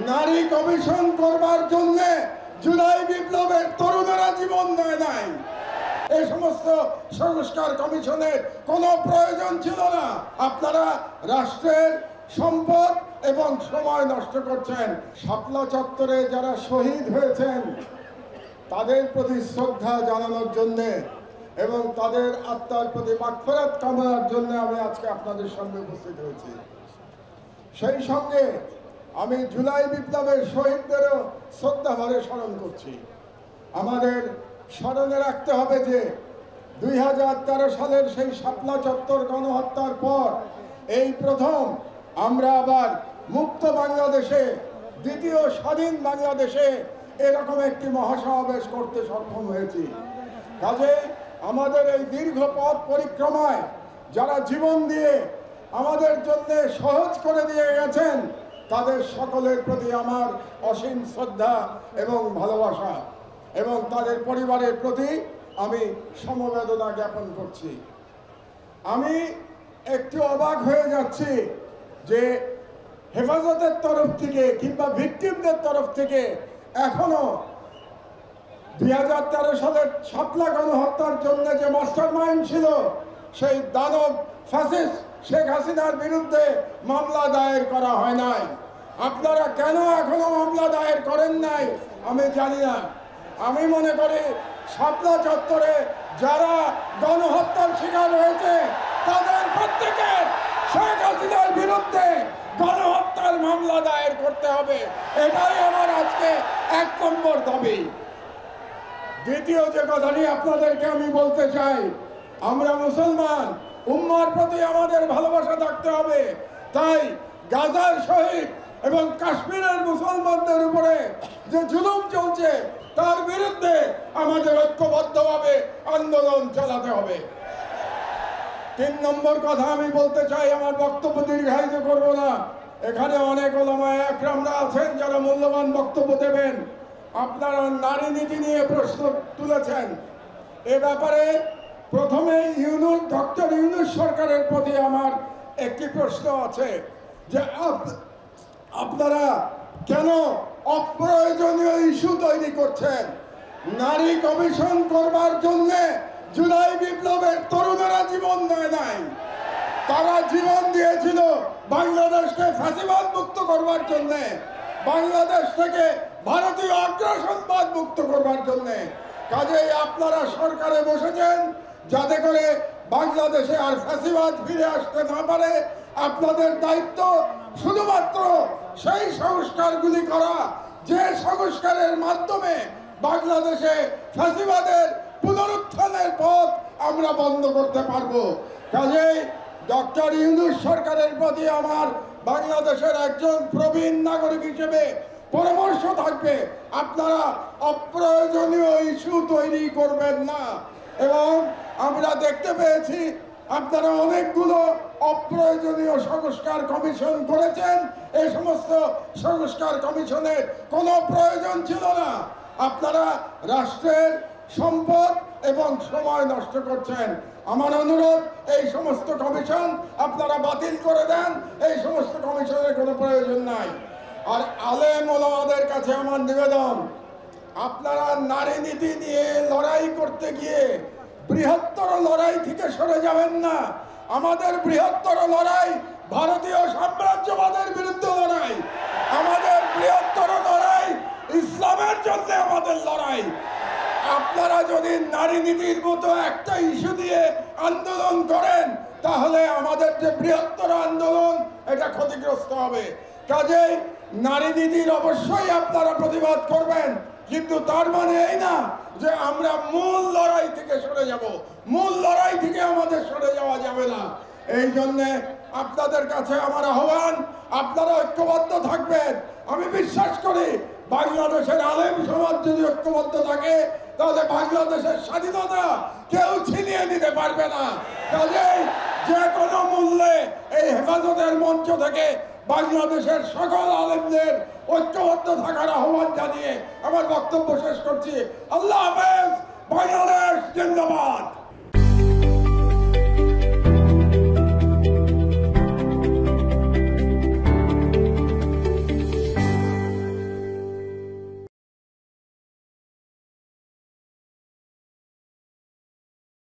নারী কমিশন করবার জন্য জুলাই বিপ্লবের তরুণেরা জীবন দেয় নাই। এই সমস্ত সংস্কার কমিশনের কোনো প্রয়োজন ছিল না। আপনারা রাষ্ট্রের সম্পদ এবং সময় নষ্ট করছেন। শাপলা চত্বরে যারা শহীদ হয়েছেন তাদের প্রতি শ্রদ্ধা জানানোর জন্য এবং তাদের আত্মার প্রতি মাগফিরাত কামনার জন্য আমি আজকে আপনাদের সামনে উপস্থিত হয়েছি। সেই সঙ্গে আমি জুলাই বিপ্লবের শহীদদেরও শ্রদ্ধাভরে স্মরণ করছি। আমাদের স্মরণে রাখতে হবে যে 2013 সালের সেই শাপলা চত্বর গণহত্যার পর এই প্রথম আমরা আবার মুক্ত বাংলাদেশে, দ্বিতীয় স্বাধীন বাংলাদেশে এরকম একটি মহাসমাবেশ করতে সক্ষম হয়েছি। কাজে আমাদের এই দীর্ঘ পথ পরিক্রমায় যারা জীবন দিয়ে আমাদের জন্য সহজ করে দিয়ে গেছেন তাদের সকলের প্রতি আমার অসীম শ্রদ্ধা এবং ভালোবাসা এবং তাদের পরিবারের প্রতি আমি সমবেদনা জ্ঞাপন করছি। আমি একটু অবাক হয়ে যাচ্ছি যে হেফাজতের তরফ থেকে কিংবা ভিকটিমদের তরফ থেকে এখনো 2013 সালের শাপলা গণহত্যার জন্য যে মাস্টার মাইন্ড ছিল সেই দানব ফ্যাসিস্ট শেখ হাসিনার বিরুদ্ধে মামলা দায়ের করা হয় নাই। আপনারা কেন এখনো মামলা দায়ের করেন নাই আমি জানি না। আমি মনে করি শাপলা চত্বরে যারা গণহত্যার শিকার হয়েছে তাদের প্রত্যেকের শেখ হাসিনার বিরুদ্ধে গণহত্যার মামলা দায়ের করতে হবে। এটাই আমার আজকে 1 নম্বর দাবি। দ্বিতীয় যে কথাটি আপনাদেরকে আমি বলতে চাই, আমরা মুসলমান, উম্মার প্রতি আমাদের ভালোবাসা থাকতে হবে। তাই গাজার শহীদ এবং কাশ্মীরের মুসলমানদের উপরে যে জুলুম চলছে তার বিরুদ্ধে আমাদের ঐক্যবদ্ধভাবে আন্দোলন চালাতে হবে। 3 নম্বর কথা আমি বলতে চাই, আমার বক্তব্য দীর্ঘায়িত করব না। এখানে অনেক ওলামায়ে একরামরা আছেন যারা মূল্যবান বক্তব্য দেবেন। আপনারা নারী নীতি নিয়ে প্রশ্ন তুলেছেন। এ ব্যাপারে প্রথমে ডক্টর ইউনূস সরকারের প্রতি আমার একটি প্রশ্ন আছে যে আপনারা কেন অপ্রয়োজনীয় ইস্যু তৈরি করছেন? নারী কমিশন করবার জন্য জুলাই বিপ্লবের তরুণেরা জীবন দেয় নাই। তারা জীবন দিয়েছিল বাংলাদেশকে ফ্যাসিবাদ মুক্ত করবার জন্য, বাংলাদেশ থেকে ভারতীয় আগ্রাসনবাদ মুক্ত করবার জন্য। কাজেই আপনারা সরকারে বসেছেন যাতে করে বাংলাদেশে আর ফ্যাসিবাদ ফিরে আসতে না পারে। আপনাদের দায়িত্ব শুধুমাত্র সেই সংস্কারগুলি করা যে সংস্কারের মাধ্যমে বাংলাদেশে ফ্যাসিবাদের পুনরুত্থানের পথ আমরা বন্ধ করতে পারবো। কাজেই ডক্টর ইউনূস সরকারের প্রতি আমার বাংলাদেশের একজন প্রবীণ নাগরিক হিসেবে পরামর্শ থাকবে, আপনারা অপ্রয়োজনীয় ইস্যু তৈরি করবেন না। এবং আমরা দেখতে পেয়েছি আপনারা অনেকগুলো অপ্রয়োজনীয় সংস্কার কমিশন করেছেন। এই সমস্ত সংস্কার কমিশনের কোনো প্রয়োজন ছিল না। আপনারা রাষ্ট্রের সম্পদ এবং সময় নষ্ট করছেন। আমার অনুরোধ, এই সমস্ত কমিশন আপনারা বাতিল করে দেন। এই সমস্ত কমিশনের কোনো প্রয়োজন নাই। আর আলেম ওলামাদের কাছে আমার নিবেদন, আপনারা নারী নীতি নিয়ে লড়াই করতে গিয়ে বৃহত্তর লড়াই থেকে সরে যাবেন না। আমাদের বৃহত্তর লড়াই ভারতীয় সাম্রাজ্যবাদের বিরুদ্ধে লড়াই। আমাদের বৃহত্তর লড়াই ইসলামের জন্য আমাদের লড়াই। আপনারা যদি নারী নীতির মতো একটা ইস্যু দিয়ে আন্দোলন করেন তাহলে আমাদের যে বৃহত্তর আন্দোলন এটা ক্ষতিগ্রস্ত হবে। কাজেই নারী নীতির অবশ্যই আপনারা প্রতিবাদ করবেন, কিন্তু তার মানে এই না যে আমরা মূল লড়াই থেকে সরে যাব। মূল লড়াই থেকে আমাদের সরে যাওয়া যাবে না। এই জন্যে আপনাদের কাছে আমার আহ্বান, আপনারা ঐক্যবদ্ধ থাকবেন। আমি বিশ্বাস করি বাংলাদেশের আলেম সমাজ যদি ঐক্যবদ্ধ থাকে তাহলে বাংলাদেশের স্বাধীনতা কেউ ছিনিয়ে নিতে পারবে না। কাজেই যে কোনো মূল্যে এই হেফাজতের মঞ্চ থেকে বাংলাদেশের সকল আলেমদের ঐক্যবদ্ধ থাকার আহ্বান জানিয়ে আমার বক্তব্য শেষ করছি। আল্লাহ হাফেজ। বাংলাদেশ জিন্দাবাদ।